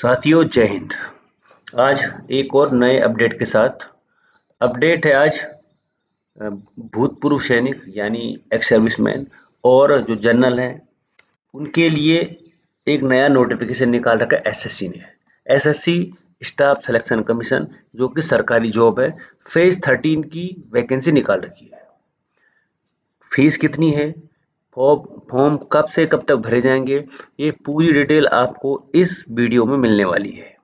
साथियों जय हिंद। आज एक और नए अपडेट के साथ अपडेट है आज भूतपूर्व सैनिक यानी एक्स सर्विसमैन और जो जनरल हैं उनके लिए एक नया नोटिफिकेशन निकाल रखा है एसएससी ने। एसएससी स्टाफ सिलेक्शन कमीशन जो कि सरकारी जॉब है, फेज 13 की वैकेंसी निकाल रखी है। फीस कितनी है, फॉर्म कब से कब तक भरे जाएंगे, ये पूरी डिटेल आपको इस वीडियो में मिलने वाली है।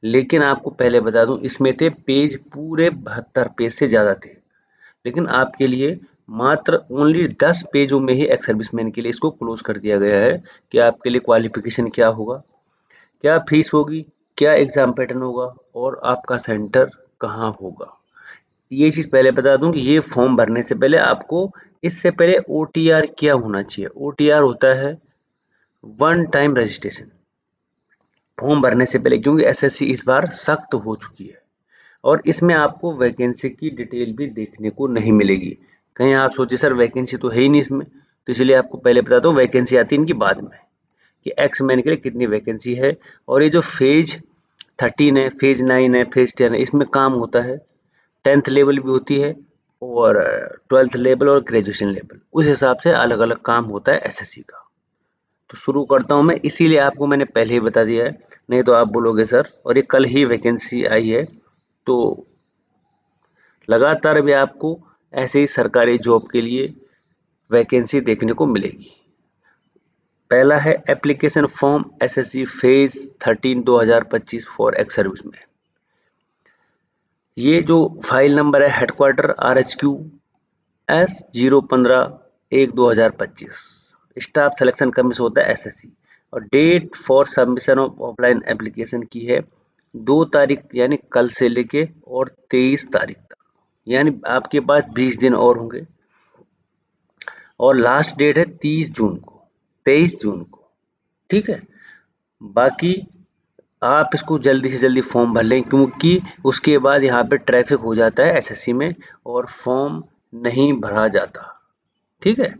लेकिन आपको पहले बता दूं, इसमें थे पेज पूरे 72 पेज से ज़्यादा थे, लेकिन आपके लिए मात्र ओनली 10 पेजों में ही एक्स सर्विसमैन के लिए इसको क्लोज कर दिया गया है कि आपके लिए क्वालिफिकेशन क्या होगा, क्या फीस होगी, क्या एग्जाम पैटर्न होगा और आपका सेंटर कहाँ होगा। ये चीज़ पहले बता दूं कि ये फॉर्म भरने से पहले आपको इससे पहले ओटीआर क्या होना चाहिए। ओटीआर होता है वन टाइम रजिस्ट्रेशन फॉर्म भरने से पहले, क्योंकि एसएससी इस बार सख्त हो चुकी है और इसमें आपको वैकेंसी की डिटेल भी देखने को नहीं मिलेगी। कहीं आप सोचिए सर वैकेंसी तो है ही नहीं इसमें, तो इसलिए आपको पहले बता दूं वैकेंसी आती है इनकी बाद में कि एक्स मैन के लिए कितनी वैकेंसी है। और ये जो फेज 13 है, फेज 9 है, फेज 10 है, इसमें काम होता है 10th लेवल भी होती है और 12th लेवल और ग्रेजुएशन लेवल, उस हिसाब से अलग अलग काम होता है एसएससी का। तो शुरू करता हूँ मैं, इसीलिए आपको मैंने पहले ही बता दिया है, नहीं तो आप बोलोगे सर और ये कल ही वैकेंसी आई है। तो लगातार भी आपको ऐसे ही सरकारी जॉब के लिए वैकेंसी देखने को मिलेगी। पहला है application form SSC phase 13 2025 for ex serviceman. ये जो फाइल नंबर है headquarter RHQ S015-1-2025, staff selection commission होता है एसएससी, और date for submission of offline application की है 2 तारीख यानी कल से लेके और 23 तारीख तक, यानी आपके पास 20 दिन और होंगे। और लास्ट डेट है 23 जून को। ठीक है, बाकी आप इसको जल्दी से जल्दी फॉर्म भर लें, क्योंकि उसके बाद यहाँ पे ट्रैफिक हो जाता है एसएससी में और फॉर्म नहीं भरा जाता। ठीक है,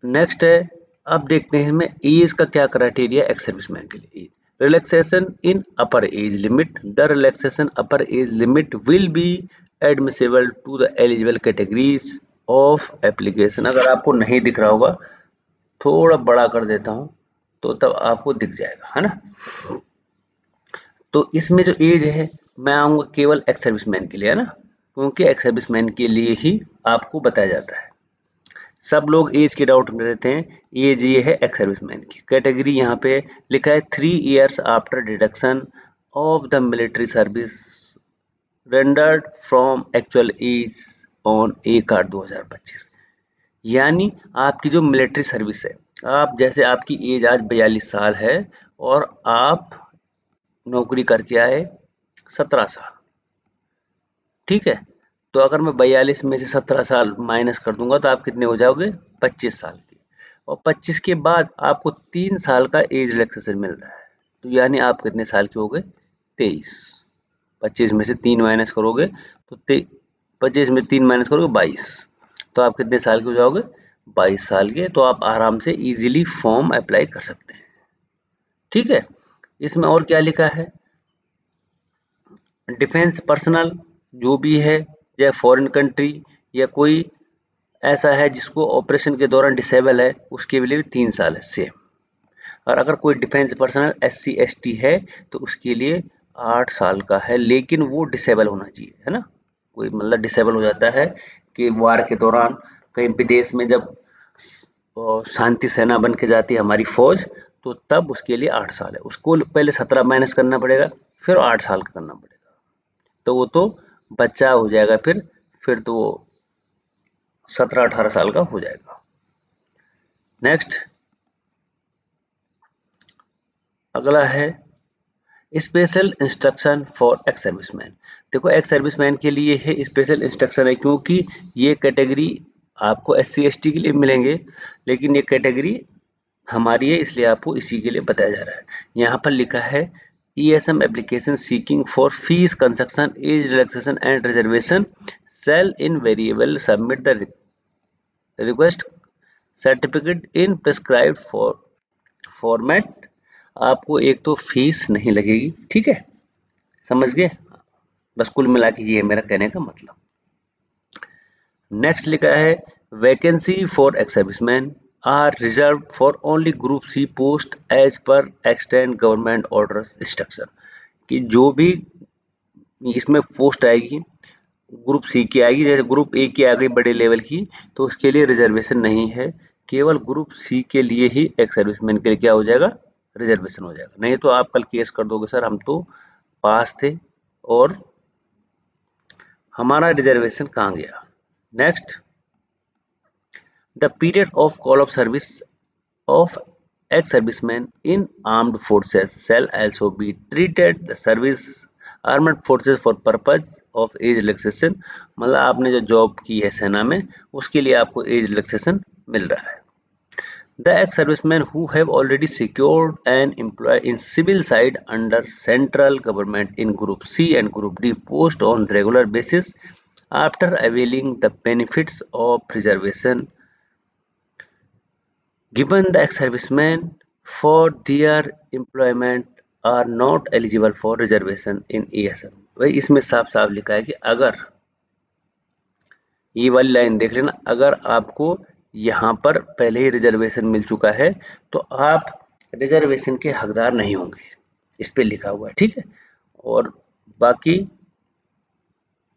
नेक्स्ट है, अब देखते हैं इसमें एज का क्या क्राइटेरिया एक्स सर्विसमैन के लिए। Relaxation in upper age limit, the relaxation upper age limit will be admissible to the eligible categories of application. अगर आपको नहीं दिख रहा होगा, थोड़ा बड़ा कर देता हूँ तो तब आपको दिख जाएगा, है ना। तो इसमें जो एज है, मैं आऊँगा केवल एक्स सर्विसमैन के लिए, है ना, क्योंकि एक्स सर्विसमैन के लिए ही आपको बताया जाता है। सब लोग एज के डाउट में रहते हैं, एज ये है एक्स सर्विसमैन की। कैटेगरी यहाँ पे लिखा है 3 years after deduction of the military service rendered from actual as on 1/8/2025। यानी आपकी जो मिलिट्री सर्विस है, आप जैसे आपकी एज आज 42 साल है और आप नौकरी करके आए 17 साल, ठीक है, तो अगर मैं 42 में से 17 साल माइनस कर दूंगा तो आप कितने हो जाओगे, 25 साल के। और 25 के बाद आपको 3 साल का एज रिलैक्सेशन मिल रहा है, तो यानी आप कितने साल के हो गए, 23। 25 में से 3 माइनस करोगे तो 25 में 3 माइनस करोगे 22, तो आप कितने साल के हो जाओगे, 22 साल के। तो आप आराम से इजीली फॉर्म अप्लाई कर सकते हैं। ठीक है, इसमें और क्या लिखा है, डिफेंस पर्सनल जो भी है, या फॉरेन कंट्री, या कोई ऐसा है जिसको ऑपरेशन के दौरान डिसेबल है, उसके लिए भी 3 साल है सेम। और अगर कोई डिफेंस पर्सनल SC ST है तो उसके लिए 8 साल का है, लेकिन वो डिसेबल होना चाहिए, है ना। कोई मतलब डिसेबल हो जाता है कि वार के दौरान कहीं विदेश में जब शांति सेना बन के जाती है हमारी फौज, तो तब उसके लिए 8 साल है। उसको पहले 17 माइनस करना पड़ेगा, फिर 8 साल का करना पड़ेगा, तो वो तो बच्चा हो जाएगा, फिर तो वो 17-18 साल का हो जाएगा। नेक्स्ट अगला है special instruction for ex serviceman. देखो एक्स सर्विसमैन के लिए है स्पेशल इंस्ट्रक्शन है, क्योंकि ये कैटेगरी आपको SC ST के लिए मिलेंगे, लेकिन ये कैटेगरी हमारी है, इसलिए आपको इसी के लिए बताया जा रहा है। यहाँ पर लिखा है ESM application seeking for fees concession age relaxation and reservation cell in variable submit the request certificate in prescribed format आपको एक तो फीस नहीं लगेगी, ठीक है, समझ गए, बस कुल मिला के ये है मेरा कहने का मतलब। नेक्स्ट लिखा है vacancy for ex serviceman are reserve for only group C post as per extend government order instruction, कि जो भी इसमें पोस्ट आएगी ग्रुप सी की आएगी, जैसे ग्रुप ए की आ गई बड़े लेवल की, तो उसके लिए रिजर्वेशन नहीं है, केवल ग्रुप सी के लिए ही एक्स सर्विसमैन के लिए क्या हो जाएगा, रिजर्वेशन हो जाएगा। नहीं तो आप कल केस कर दोगे सर हम तो पास थे और हमारा रिजर्वेशन कहाँ गया। Next, the period of call of service of ex-servicemen in armed forces shall also be treated the service armed forces for purpose of age relaxation, मतलब आपने जो जॉब की है सेना में उसके लिए आपको एज रिलैक्सेशन मिल रहा है। The ex-servicemen who have already secured an employ in civil side under central government in group C and group D post on regular basis after availing the benefits of reservation given the ex-servicemen for their employment are not eligible for reservation in ESM। भाई इसमें साफ साफ लिखा है कि अगर ये वाली लाइन देख लेना, अगर आपको यहाँ पर पहले ही रिजर्वेशन मिल चुका है तो आप रिजर्वेशन के हकदार नहीं होंगे, इस पे लिखा हुआ है, ठीक है। और बाकी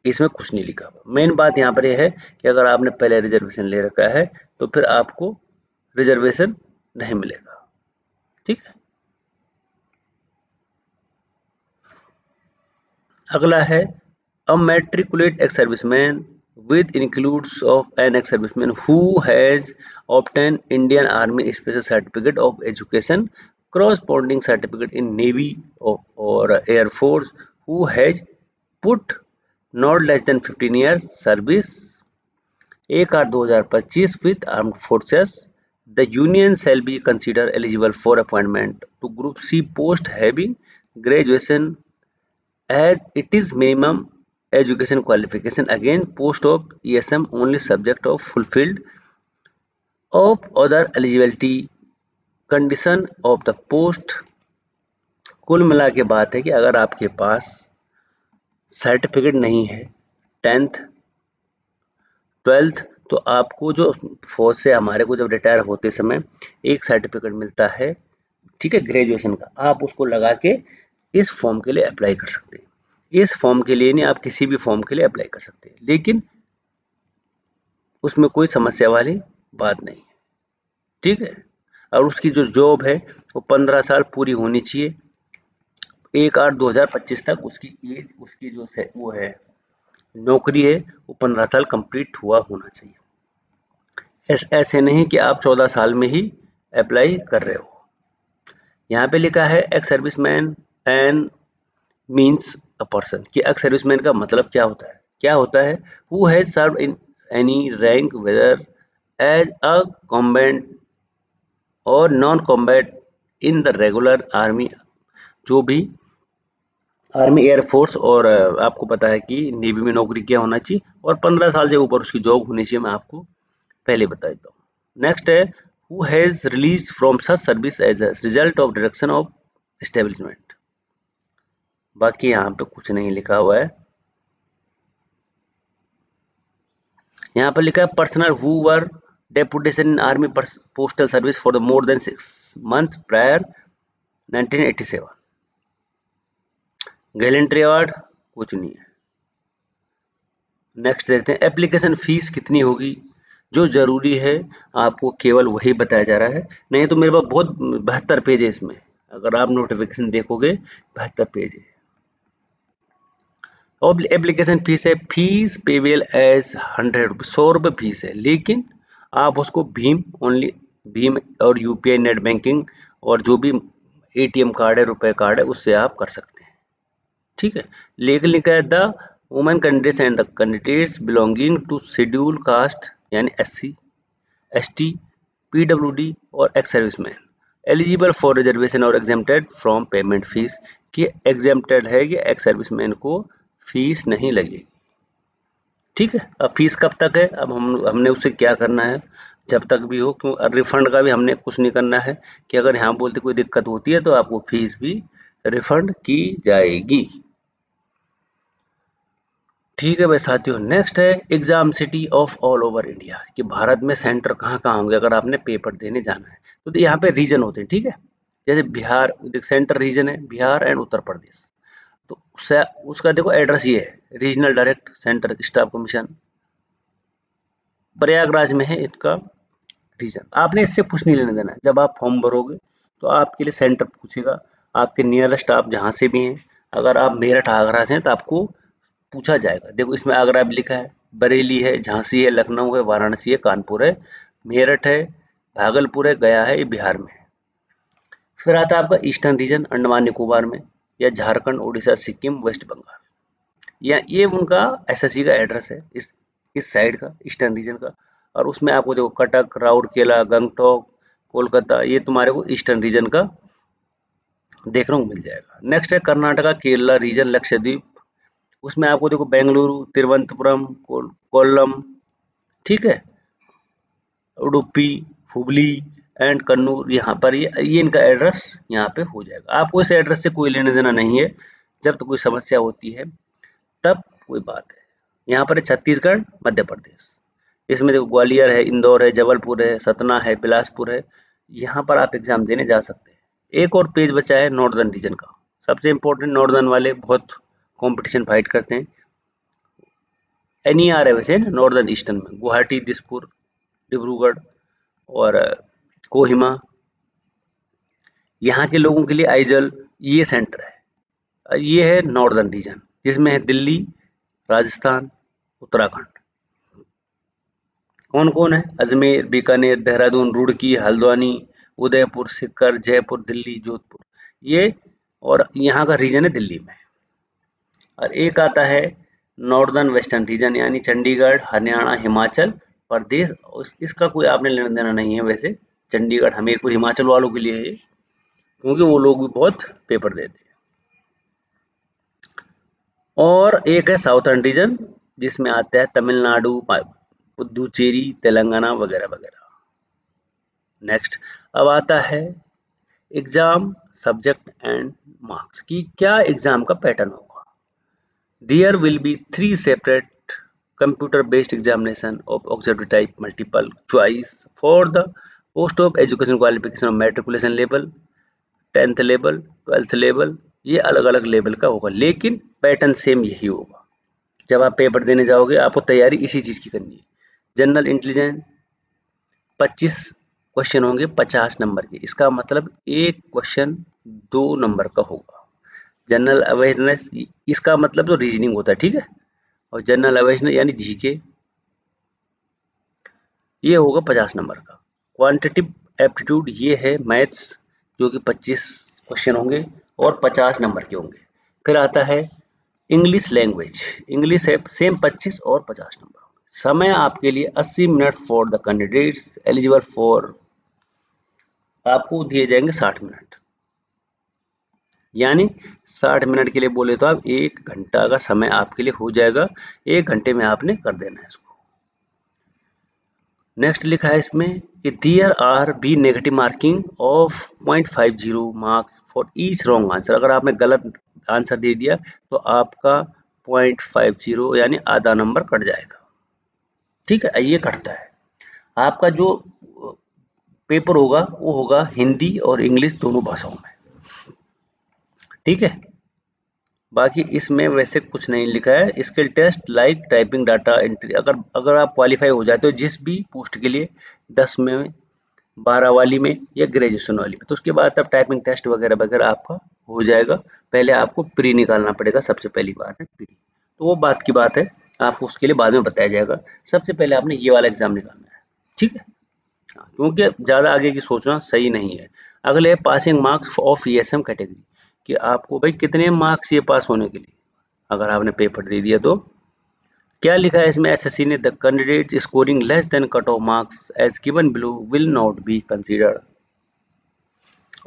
इसमें कुछ नहीं लिखा हुआ। मेन बात यहाँ पर यह है कि अगर आपने पहले रिजर्वेशन ले रखा है तो फिर आपको रिजर्वेशन नहीं मिलेगा, ठीक है। अगला है a matriculate ex serviceman with includes of an ex-serviceman who has obtained Indian Army Special Certificate of Education, corresponding certificate in Navy or Air Force, who has put not less than 15 years service 1/8/2025 with armed forces, the union shall be considered eligible for appointment to Group C post having graduation as it is minimum education qualification. Again, post of ESM only subject of fulfilled of other eligibility condition of the post। कुल मिला के बात है कि अगर आपके पास certificate नहीं है 10th 12th, तो आपको जो फौज से हमारे को जब रिटायर होते समय एक सर्टिफिकेट मिलता है, ठीक है, ग्रेजुएशन का, आप उसको लगा के इस फॉर्म के लिए अप्लाई कर सकते हैं। इस फॉर्म के लिए नहीं, आप किसी भी फॉर्म के लिए अप्लाई कर सकते हैं, लेकिन उसमें कोई समस्या वाली बात नहीं है, ठीक है। और उसकी जो जॉब है वो 15 साल पूरी होनी चाहिए, 1/8/2025 तक उसकी एज, उसकी जो वो है नौकरी है वो 15 साल कंप्लीट हुआ होना चाहिए। ऐसे नहीं कि आप 14 साल में ही अप्लाई कर रहे हो। यहाँ पे लिखा है ex serviceman and means a person, कि एक्स सर्विसमैन का मतलब क्या होता है, who has served in any rank whether as a combatant और non combatant in the regular army, जो भी आर्मी एयरफोर्स और आपको पता है कि नेवी में नौकरी क्या होना चाहिए और 15 साल से ऊपर उसकी जॉब होनी चाहिए, मैं आपको पहले बता देता हूँ। नेक्स्ट है who has release from such service as a result of deduction of establishment. बाकी यहाँ पे कुछ नहीं लिखा हुआ है। यहाँ पर लिखा है personal who were deputation in army postal service for the more than 6 months prior 1987। Gallantry award कुछ नहीं है। नेक्स्ट देखते हैं एप्लीकेशन फीस कितनी होगी, जो जरूरी है आपको केवल वही बताया जा रहा है, नहीं तो मेरे पास बहुत 72 पेज है इसमें, अगर आप नोटिफिकेशन देखोगे 72 पेज है। और एप्लीकेशन फीस है, फीस पेबल एज 100 रुपये, 100 रुपये फीस है, लेकिन आप उसको भीम ओनली, भीम और यूपीआई नेट बैंकिंग और जो भी एटीएम कार्ड है, रुपए कार्ड है, उससे आप कर सकते हैं, ठीक है। लेकिन लिखा है the women candidates and the candidates belonging to schedule caste यानी SC ST PWD और ex serviceman eligible for reservation और एग्जेम्प्टेड फ्रॉम पेमेंट फीस, कि एग्जेम्प्टेड है कि एक्स सर्विसमैन को फीस नहीं लगेगी, ठीक है। अब फीस कब तक है, अब हमने उससे क्या करना है, जब तक भी हो, क्यों रिफंड का भी हमने कुछ नहीं करना है कि अगर यहाँ बोलते कोई दिक्कत होती है तो आपको फीस भी रिफंड की जाएगी। ठीक है भाई साथियों, नेक्स्ट है exam city of all over India, कि भारत में सेंटर कहाँ कहाँ होंगे अगर आपने पेपर देने जाना है। तो यहाँ पे रीजन होते हैं, ठीक है। जैसे बिहार, सेंटर रीजन है बिहार एंड उत्तर प्रदेश। तो उसका देखो एड्रेस ये है, regional direct centre staff commission Prayagraj में है इसका रीजन। आपने इससे कुछ नहीं लेना देना है। जब आप फॉर्म भरोगे तो आपके लिए सेंटर पूछेगा, आपके नियरेस्ट आप जहाँ से भी हैं। अगर आप मेरठ आगरा से हैं तो आपको पूछा जाएगा। देखो इसमें आगरा भी लिखा है, बरेली है, झांसी है, लखनऊ है, वाराणसी है, कानपुर है, मेरठ है, भागलपुर है, गया है, ये बिहार में है। फिर आता है आपका ईस्टर्न रीजन अंडमान निकोबार में, या झारखंड, उड़ीसा, सिक्किम, वेस्ट बंगाल। या ये उनका एसएससी का एड्रेस है, इस साइड का ईस्टर्न रीजन का। और उसमें आपको देखो कटक, राउरकेला, गंगटोक, कोलकाता, ये तुम्हारे को ईस्टर्न रीजन का देखने को मिल जाएगा। नेक्स्ट है कर्नाटका, केरला रीजन, लक्षद्वीप। उसमें आपको देखो बेंगलुरु, तिरुवनंतपुरम, कोल्लम, ठीक है, उडुपी, हुबली एंड कन्नूर, यहाँ पर ये इनका एड्रेस यहाँ पे हो जाएगा। आपको इस एड्रेस से कोई लेना देना नहीं है। जब तो कोई समस्या होती है तब कोई बात है। यहाँ पर है छत्तीसगढ़, मध्य प्रदेश। इसमें देखो ग्वालियर है, इंदौर है, जबलपुर है, सतना है, बिलासपुर है। यहाँ पर आप एग्जाम देने जा सकते हैं। एक और पेज बचा है नॉर्दर्न रीजन का। सबसे इम्पोर्टेंट, नॉर्दर्न वाले बहुत कंपटीशन फाइट करते हैं। NER है वैसे नॉर्दर्न ईस्टर्न में, गुवाहाटी, दिसपुर, डिब्रूगढ़ और कोहिमा। यहाँ के लोगों के लिए आइजल ये सेंटर है। ये है नॉर्दर्न रीजन, जिसमें है दिल्ली, राजस्थान, उत्तराखंड। कौन कौन है? अजमेर, बीकानेर, देहरादून, रुड़की, हल्द्वानी, उदयपुर, सीकर, जयपुर, दिल्ली, जोधपुर, ये। और यहाँ का रीजन है दिल्ली में। और एक आता है नॉर्दर्न वेस्टर्न रीजन, यानी चंडीगढ़, हरियाणा, हिमाचल प्रदेश। इसका कोई आपने लेना देना नहीं है वैसे। चंडीगढ़, हमीरपुर, हिमाचल वालों के लिए है ये, क्योंकि वो लोग भी बहुत पेपर देते हैं। और एक है साउथर्न रीजन, जिसमें आता है तमिलनाडु, पुदुचेरी, तेलंगाना वगैरह वगैरह। नेक्स्ट, अब आता है एग्जाम सब्जेक्ट एंड मार्क्स की, क्या एग्जाम का पैटर्न होगा। There will be 3 separate computer based examination of auxiliary type multiple choice for the post of education qualification of matriculation level, 10th level, 12th level. ये अलग अलग level का होगा, लेकिन पैटर्न सेम यही होगा। जब आप पेपर देने जाओगे आपको तैयारी इसी चीज़ की करनी है। जनरल इंटेलिजेंस 25 क्वेश्चन होंगे 50 नंबर के। इसका मतलब एक क्वेश्चन 2 नंबर का होगा। जनरल अवेयरनेस, इसका मतलब जो रीजनिंग होता है, ठीक है। और जनरल अवेयरनेस यानी जीके, ये होगा 50 नंबर का। क्वांटिटिव एप्टीट्यूड ये है मैथ्स, जो कि 25 क्वेश्चन होंगे और 50 नंबर के होंगे। फिर आता है इंग्लिश लैंग्वेज, इंग्लिश है सेम 25 और 50 नंबर। समय आपके लिए 80 minute for the candidates eligible for, आपको दिए जाएंगे 60 मिनट। यानी 60 मिनट के लिए बोले तो आप 1 घंटा का समय आपके लिए हो जाएगा। 1 घंटे में आपने कर देना है इसको। नेक्स्ट लिखा है इसमें कि there are be negative marking of 0.50 marks for each wrong answer. अगर आपने गलत आंसर दे दिया तो आपका 0.50 यानी आधा नंबर कट जाएगा। ठीक है, ये कटता है। आपका जो पेपर होगा वो होगा हिंदी और इंग्लिश दोनों भाषाओं में। ठीक है, बाकी इसमें वैसे कुछ नहीं लिखा है। Skill taste like typing, data entry, अगर आप क्वालिफाई हो जाते हो जिस भी पोस्ट के लिए, 10 में, 12 वाली में या ग्रेजुएशन वाली में, तो उसके बाद तब टाइपिंग टेस्ट वगैरह वगैरह आपका हो जाएगा। पहले आपको प्री निकालना पड़ेगा, सबसे पहली बात है प्री। तो वो बात की बात है, आपको उसके लिए बाद में बताया जाएगा। सबसे पहले आपने ये वाला एग्जाम निकालना है, ठीक है। हाँ, क्योंकि ज़्यादा आगे की सोचना सही नहीं है। अगले है passing marks of ESM category, कि आपको भाई कितने मार्क्स ये पास होने के लिए, अगर आपने पेपर दे दिया तो। क्या लिखा है इसमें SSC ने, the candidate scoring less than cut off marks as given below will not be considered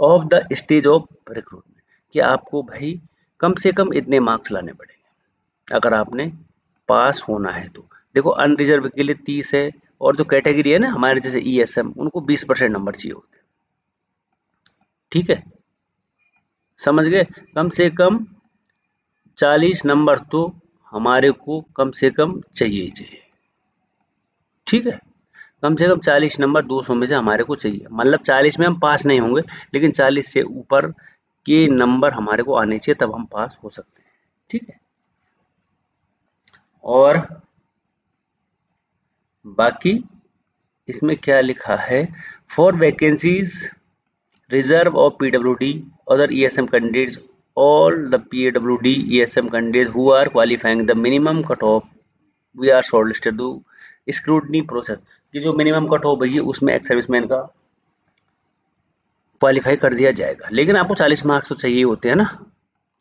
of the stage of recruitment, कि आपको भाई कम से कम इतने मार्क्स लाने पड़ेंगे अगर आपने पास होना है तो। देखो अनरिजर्व के लिए 30 है, और जो कैटेगरी है ना हमारे जैसे ESM, उनको 20% नंबर चाहिए होते हैं। ठीक है, समझ गए? कम से कम 40 नंबर तो हमारे को कम से कम चाहिए ही चाहिए। ठीक है, कम से कम 40 नंबर 200 में से हमारे को चाहिए। मतलब 40 में हम पास नहीं होंगे, लेकिन 40 से ऊपर के नंबर हमारे को आने चाहिए, तब हम पास हो सकते हैं। ठीक है, और बाकी इसमें क्या लिखा है, for vacancies reserve of PWD other ESM candidates, all the PWD ESM candidates who are qualifying the minimum cutoff we are shortlisted to scrutiny process। कि जो मिनिमम कट ऑफ है उसमें एक्स सर्विसमैन का क्वालिफाई कर दिया जाएगा, लेकिन आपको 40 मार्क्स तो चाहिए होते हैं ना।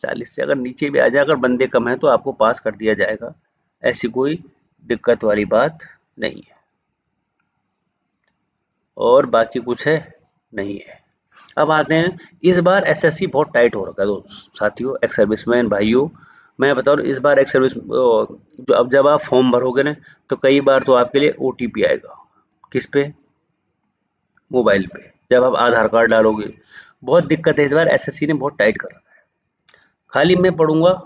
40 से अगर नीचे भी आ जाए, अगर बंदे कम हैं तो आपको पास कर दिया जाएगा, ऐसी कोई दिक्कत वाली बात नहीं है। और बाकी कुछ है नहीं है। अब आते हैं, इस बार SSC बहुत टाइट हो रखा है दोस्त साथियों, एक्स सर्विसमैन भाइयों। मैं बता रहा हूँ इस बार एक्स सर्विस जो अब जब आप फॉर्म भरोगे ना, तो कई बार तो आपके लिए OTP आएगा। किस पे? मोबाइल पे। जब आप आधार कार्ड डालोगे, बहुत दिक्कत है इस बार, SSC ने बहुत टाइट कर रखा है। खाली मैं पढ़ूंगा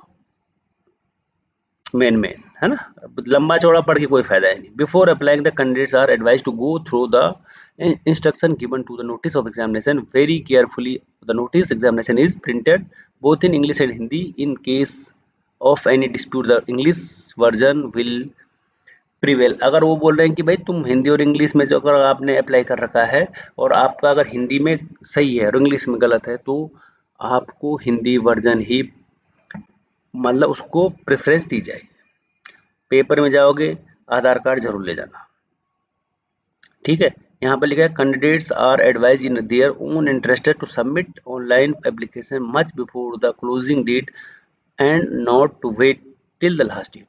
मेन है ना, लंबा चौड़ा पढ़ के कोई फायदा है नहीं। Before applying the candidates are advise to go through the instruction given to the notice of examination very carefully. The notice examination is printed both in English and Hindi. In case of any dispute, the English version will prevail. अगर वो बोल रहे हैं कि भाई तुम हिंदी और English में जो अगर आपने अप्लाई कर रखा है और आपका अगर हिंदी में सही है और इंग्लिश में गलत है, तो आपको हिंदी वर्जन ही मतलब उसको प्रेफरेंस दी जाएगी। पेपर में जाओगे, आधार कार्ड जरूर ले जाना। ठीक है, यहाँ पर लिखा है candidates are advise in their own interested to submit online application much before the closing date and not to wait till the last date.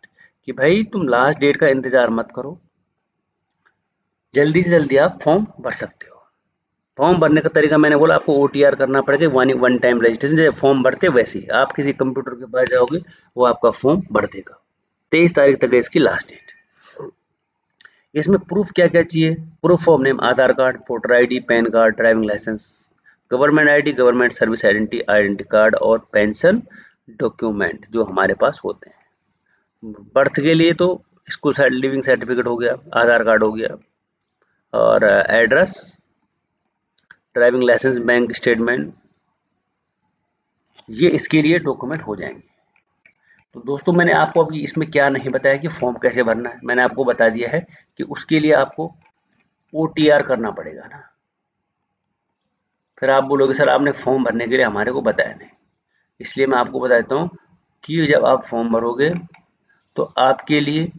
कि भाई तुम लास्ट डेट का इंतजार मत करो, जल्दी से जल्दी आप फॉर्म भर सकते हो। फॉर्म भरने का तरीका मैंने बोला, आपको OTR करना पड़ेगा, वन टाइम रजिस्ट्रेशन। जैसे फॉर्म भरते वैसे ही आप किसी कंप्यूटर के पास जाओगे, वो आपका फॉर्म भर देगा। 23 तारीख तक है इसकी लास्ट डेट। इसमें प्रूफ क्या क्या चाहिए? Proof of name, Aadhaar card, voter ID, PAN card, driving licence, government ID, government service identity card और पेंशन डॉक्यूमेंट जो हमारे पास होते हैं। बर्थ के लिए तो स्कूल लिविंग सर्टिफिकेट हो गया, आधार कार्ड हो गया, और address, driving licence, bank statement, ये इसके लिए डॉक्यूमेंट हो जाएंगे। तो दोस्तों मैंने आपको अभी इसमें क्या नहीं बताया कि फॉर्म कैसे भरना है। मैंने आपको बता दिया है कि उसके लिए आपको OTR करना पड़ेगा ना। फिर आप बोलोगे सर आपने फॉर्म भरने के लिए हमारे को बताया नहीं, इसलिए मैं आपको बता देता हूँ कि जब आप फॉर्म भरोगे तो आपके लिए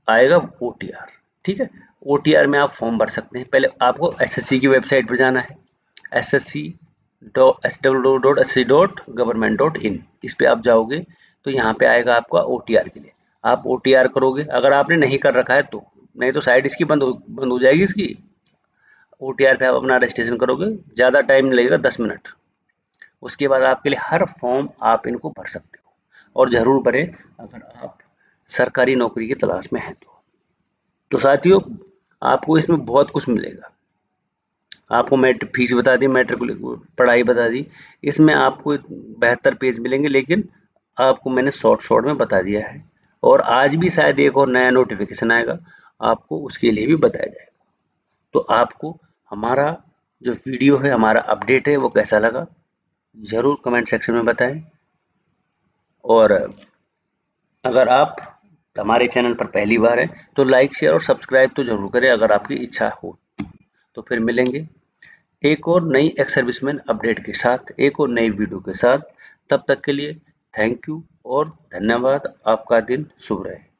आएगा OTR। ठीक है, OTR में आप फॉर्म भर सकते हैं। पहले आपको SSC की वेबसाइट पर जाना है, ssc.sw.sc.government.in। इस पे आप जाओगे तो यहाँ पे आएगा आपका OTR के लिए, आप OTR करोगे। अगर आपने नहीं कर रखा है तो, नहीं तो साइट इसकी बंद हो जाएगी इसकी। OTR पे आप अपना रजिस्ट्रेशन करोगे, ज़्यादा टाइम लगेगा 10 मिनट। उसके बाद आपके लिए हर फॉर्म आप इनको भर सकते हो, और ज़रूर भरें अगर आप सरकारी नौकरी की तलाश में हैं तो साथियों आपको इसमें बहुत कुछ मिलेगा। आपको मैट्रिक फीस बता दी, मैट्रिक पढ़ाई बता दी, इसमें आपको 72 पेज मिलेंगे, लेकिन आपको मैंने शॉर्ट में बता दिया है। और आज भी शायद एक और नया नोटिफिकेशन आएगा, आपको उसके लिए भी बताया जाएगा। तो आपको हमारा जो वीडियो है, हमारा अपडेट है, वो कैसा लगा ज़रूर कमेंट सेक्शन में बताएं। और अगर आप हमारे चैनल पर पहली बार हैं तो लाइक, शेयर और सब्सक्राइब तो ज़रूर करें अगर आपकी इच्छा हो। तो फिर मिलेंगे एक और नई एक्स सर्विसमैन अपडेट के साथ, एक और नई वीडियो के साथ। तब तक के लिए थैंक यू और धन्यवाद। आपका दिन शुभ रहे।